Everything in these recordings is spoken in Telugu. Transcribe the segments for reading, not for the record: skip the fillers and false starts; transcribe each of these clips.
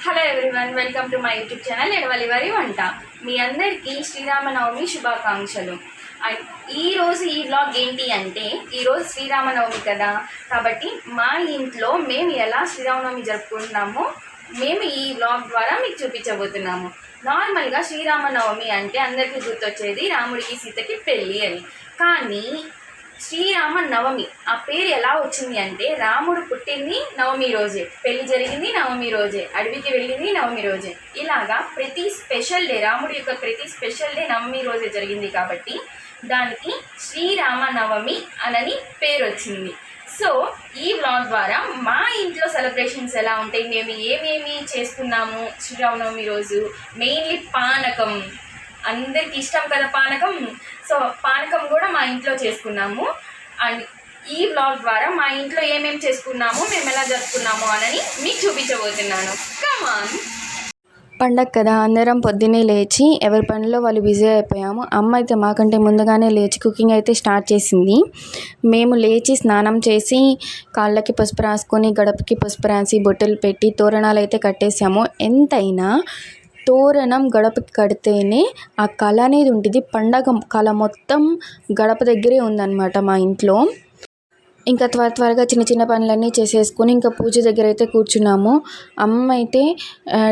Hello everyone, welcome to my YouTube channel Edavali వారి వంట. మీ అందరికీ శ్రీరామనవమి శుభాకాంక్షలు. అండ్ ఈరోజు ఈ వ్లాగ్ ఏంటి అంటే, ఈరోజు శ్రీరామనవమి కదా, కాబట్టి మా ఇంట్లో మేము ఎలా శ్రీరామనవమి జరుపుకుంటున్నామో మేము ఈ వ్లాగ్ ద్వారా మీకు చూపించబోతున్నాము. నార్మల్గా శ్రీరామనవమి అంటే అందరికీ గుర్తొచ్చేది రాముడికి సీతకి పెళ్ళి అని. కానీ శ్రీరామ నవమి ఆ పేరు ఎలా వచ్చింది అంటే, రాముడు పుట్టింది నవమి రోజే, పెళ్లి జరిగింది నవమి రోజే, అడవికి వెళ్ళింది నవమి రోజే. ఇలాగా ప్రతి స్పెషల్ డే, రాముడి యొక్క ప్రతి స్పెషల్ డే నవమి రోజే జరిగింది కాబట్టి దానికి శ్రీరామ నవమి అని పేరు వచ్చింది. సో ఈ వ్లాగ్ ద్వారా మా ఇంట్లో సెలబ్రేషన్స్ ఎలా ఉంటాయి, మేము ఏమేమి చేస్తున్నాము శ్రీరామనవమి రోజు. మెయిన్లీ పానకం, అందరికి ఇష్టం కదా పానకం. సో పానకం కూడా మా ఇంట్లో చేసుకున్నాము. అండ్ ఈ వ్లాగ్ ద్వారా మా ఇంట్లో ఏమేమి చేసుకున్నాము, మేము ఎలా జరుపుకున్నాము అని మీకు చూపించబోతున్నాను. కమాన్. పండగ కదా, అందరం పొద్దున్నే లేచి ఎవరి పనిలో వాళ్ళు బిజీ అయిపోయాము. అమ్మ అయితే మాకంటే ముందుగానే లేచి కుకింగ్ అయితే స్టార్ట్ చేసింది. మేము లేచి స్నానం చేసి కాళ్ళకి పసుపు రాసుకొని గడపకి పసుపు రాసి బొట్టెలు పెట్టి తోరణాలు అయితే కట్టేసాము. ఎంతైనా తోరణం గడపకి కడితేనే ఆ కళ అనేది ఉంటుంది. పండగ కళ మొత్తం గడప దగ్గరే ఉందన్నమాట మా ఇంట్లో. ఇంకా త్వరగా చిన్న చిన్న పనులన్నీ చేసేసుకొని ఇంకా పూజ దగ్గర అయితే కూర్చున్నాము. అమ్మ అయితే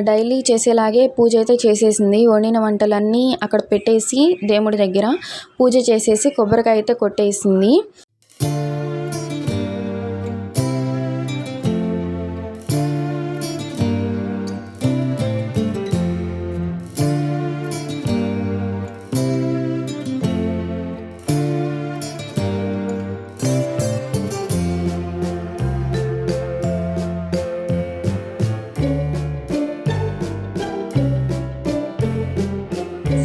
డైలీ చేసేలాగే పూజ అయితే చేసేసింది. వండిన వంటలన్నీ అక్కడ పెట్టేసి దేవుడి దగ్గర పూజ చేసేసి కొబ్బరికాయ అయితే కొట్టేసింది.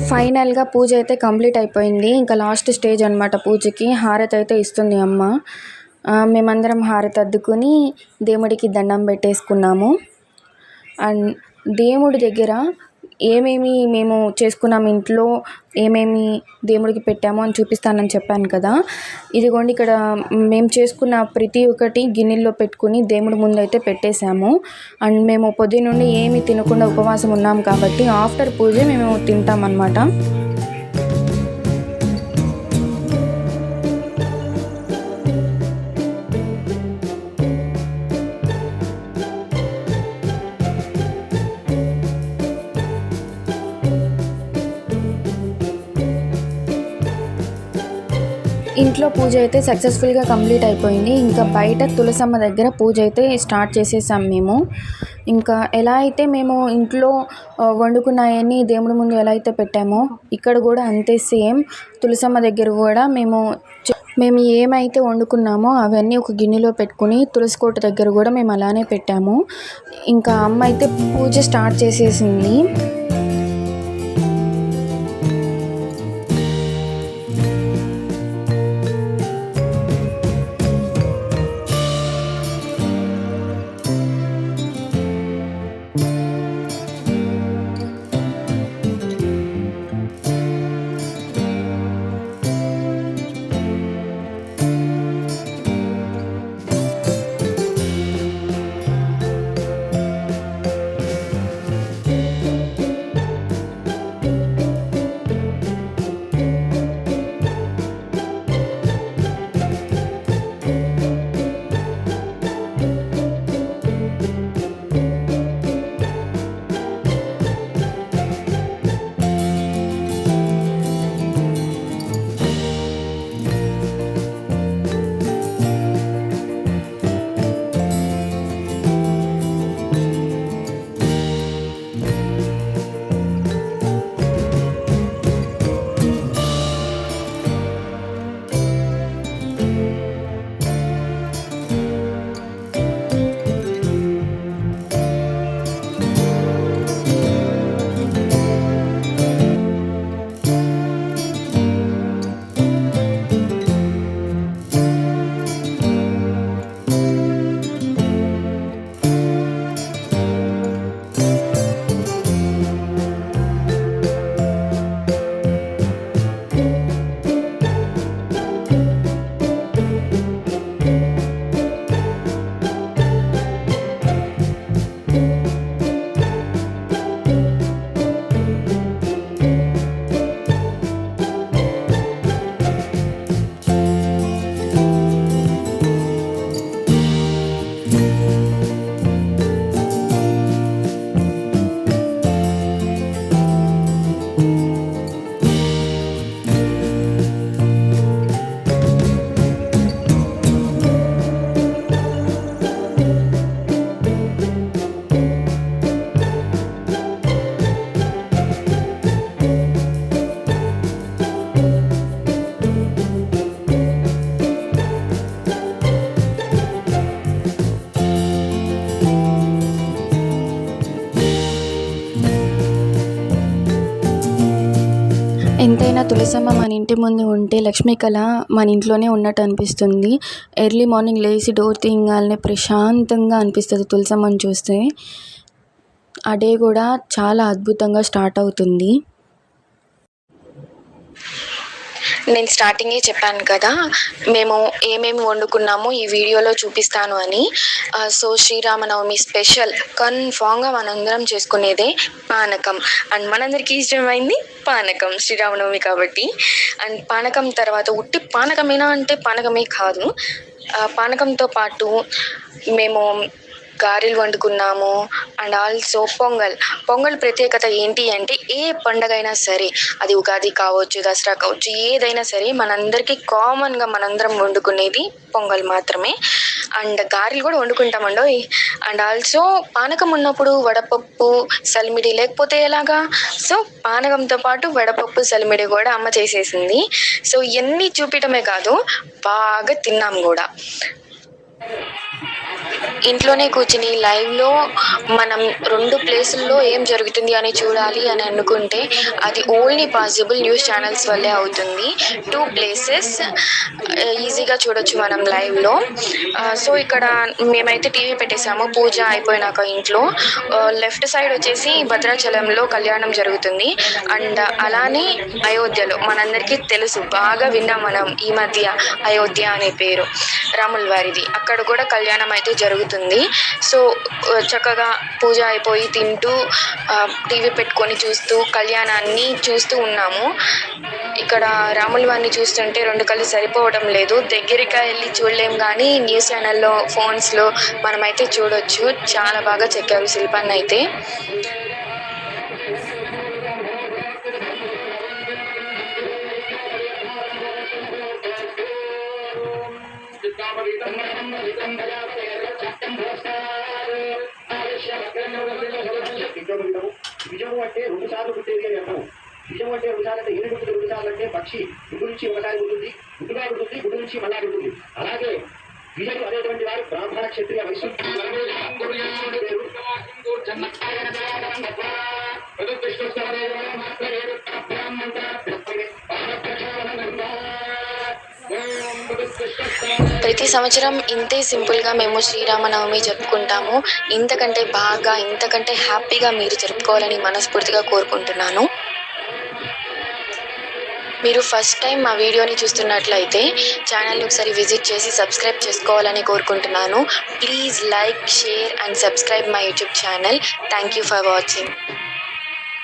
ఫైనల్గా పూజ అయితే కంప్లీట్ అయిపోయింది. ఇంకా లాస్ట్ స్టేజ్ అనమాట పూజకి. హారతి అయితే ఇస్తుంది అమ్మ. మేమందరం హారతి అద్దుకుని దేవుడికి దండం పెట్టేసుకున్నాము. అండ్ దేవుడి దగ్గర ఏమేమి మేము చేసుకున్నాం, ఇంట్లో ఏమేమి దేవుడికి పెట్టామో అని చూపిస్తానని చెప్పాను కదా. ఇదిగోండి, ఇక్కడ మేము చేసుకున్న ప్రతి ఒక్కటి గిన్నెల్లో పెట్టుకుని దేవుడి ముందు అయితే పెట్టేశాము. అండ్ మేము పొద్దున్న నుండి ఏమీ తినకుండా ఉపవాసం ఉన్నాం కాబట్టి ఆఫ్టర్ పూజ మేము తింటామన్నమాట. ఇంట్లో పూజ అయితే సక్సెస్ఫుల్గా కంప్లీట్ అయిపోయింది. ఇంకా బయట తులసమ్మ దగ్గర పూజ అయితే స్టార్ట్ చేసేసాం మేము. ఇంకా ఎలా అయితే మేము ఇంట్లో వండుకున్నాయని దేవుడి ముందు ఎలా అయితే పెట్టామో ఇక్కడ కూడా అంతే సేమ్. తులసమ్మ దగ్గర కూడా మేము ఏమైతే వండుకున్నామో అవన్నీ ఒక గిన్నెలో పెట్టుకుని తులసి కోట దగ్గర కూడా మేము అలానే పెట్టాము. ఇంకా అమ్మ అయితే పూజ స్టార్ట్ చేసేసింది. తులసమ్మ మన ఇంటి ముందు ఉంటే లక్ష్మీ కళ మన ఇంట్లోనే ఉన్నట్టు అనిపిస్తుంది. ఎర్లీ మార్నింగ్ లేచి డోర్ తీయగానే ప్రశాంతంగా అనిపిస్తుంది తులసమ్మని చూస్తే. ఆ డే కూడా చాలా అద్భుతంగా స్టార్ట్ అవుతుంది. నేను స్టార్టింగే చెప్పాను కదా, మేము ఏమేమి వండుకున్నామో ఈ వీడియోలో చూపిస్తాను అని. సో శ్రీరామనవమి స్పెషల్ కన్ఫామ్గా మనందరం చేసుకునేదే పానకం. అండ్ మనందరికీ ఇష్టమైంది పానకం శ్రీరామనవమి కాబట్టి. అండ్ పానకం తర్వాత ఉట్టి పానకమేనా అంటే పానకమే కాదు, పానకంతో పాటు మేము గారెలు వండుకున్నాము. అండ్ ఆల్సో పొంగల్ ప్రత్యేకత ఏంటి అంటే, ఏ పండగ అయినా సరే, అది ఉగాది కావచ్చు, దసరా కావచ్చు, ఏదైనా సరే మనందరికీ కామన్గా మనందరం వండుకునేది పొంగల్ మాత్రమే. అండ్ గారెలు కూడా వండుకుంటామండి. అండ్ ఆల్సో పానకం ఉన్నప్పుడు వడపప్పు సలిమిడి లేకపోతే ఎలాగా, సో పానకంతో పాటు వడపప్పు సలిమిడి కూడా అమ్మ చేసేసింది. సో ఇవన్నీ చూపించడమే కాదు, బాగా తిన్నాం కూడా. ఇంట్లోనే కూర్చుని లైవ్లో మనం 2 ప్లేసుల్లో ఏం జరుగుతుంది అని చూడాలి అని అనుకుంటే అది ఓన్లీ పాసిబుల్ న్యూస్ ఛానల్స్ వల్లే అవుతుంది. 2 ప్లేసెస్ ఈజీగా చూడొచ్చు మనం లైవ్లో. సో ఇక్కడ మేమైతే టీవీ పెట్టేసాము పూజ అయిపోయినాక. ఇంట్లో లెఫ్ట్ సైడ్ వచ్చేసి భద్రాచలంలో కళ్యాణం జరుగుతుంది. అండ్ అలానే అయోధ్యలో మనందరికీ తెలుసు, బాగా విన్నాం మనం ఈ మధ్య, అయోధ్య అనే పేరు రాముల వారిది. అక్కడ కూడా కళ్యాణం అయితే జరుగుతుంది. సో చక్కగా పూజ అయిపోయి తింటూ టీవీ పెట్టుకొని చూస్తూ కళ్యాణాన్ని చూస్తూ ఉన్నాము. ఇక్కడ రాముల వారిని చూస్తుంటే 2 కళ్ళు సరిపోవడం లేదు. దగ్గరగా వెళ్ళి చూడలేం కానీ న్యూస్ ఛానల్లో ఫోన్స్లో మనమైతే చూడొచ్చు. చాలా బాగా చెక్కారు శిల్పాన్ని అయితే. నిజము అంటే 2 సార్లు పుట్టేది అని అర్థం. నిజము అంటే 2 సార్లు అంటే ఏమి పుట్టింది? 2 సార్లు అంటే పక్షి గుడ్డు నుంచి ఒకసారి పుట్టింది, గుడ్డుగా పుట్టింది, గుడ్డు నుంచి మళ్ళా పుట్టింది. అలాగే విజయుడు అనేటువంటి వారు బ్రాహ్మణ క్షత్రియ వైశ్య ప్రతి సంవత్సరం ఇంతే సింపుల్గా మేము శ్రీరామనవమి జరుపుకుంటాము. ఇంతకంటే బాగా, ఇంతకంటే హ్యాపీగా మీరు జరుపుకోవాలని మనస్ఫూర్తిగా కోరుకుంటున్నాను. మీరు ఫస్ట్ టైం మా వీడియోని చూస్తున్నట్లయితే ఛానల్ని ఒకసారి విజిట్ చేసి సబ్స్క్రైబ్ చేసుకోవాలని కోరుకుంటున్నాను. Please like, share and subscribe my YouTube channel. Thank you for watching.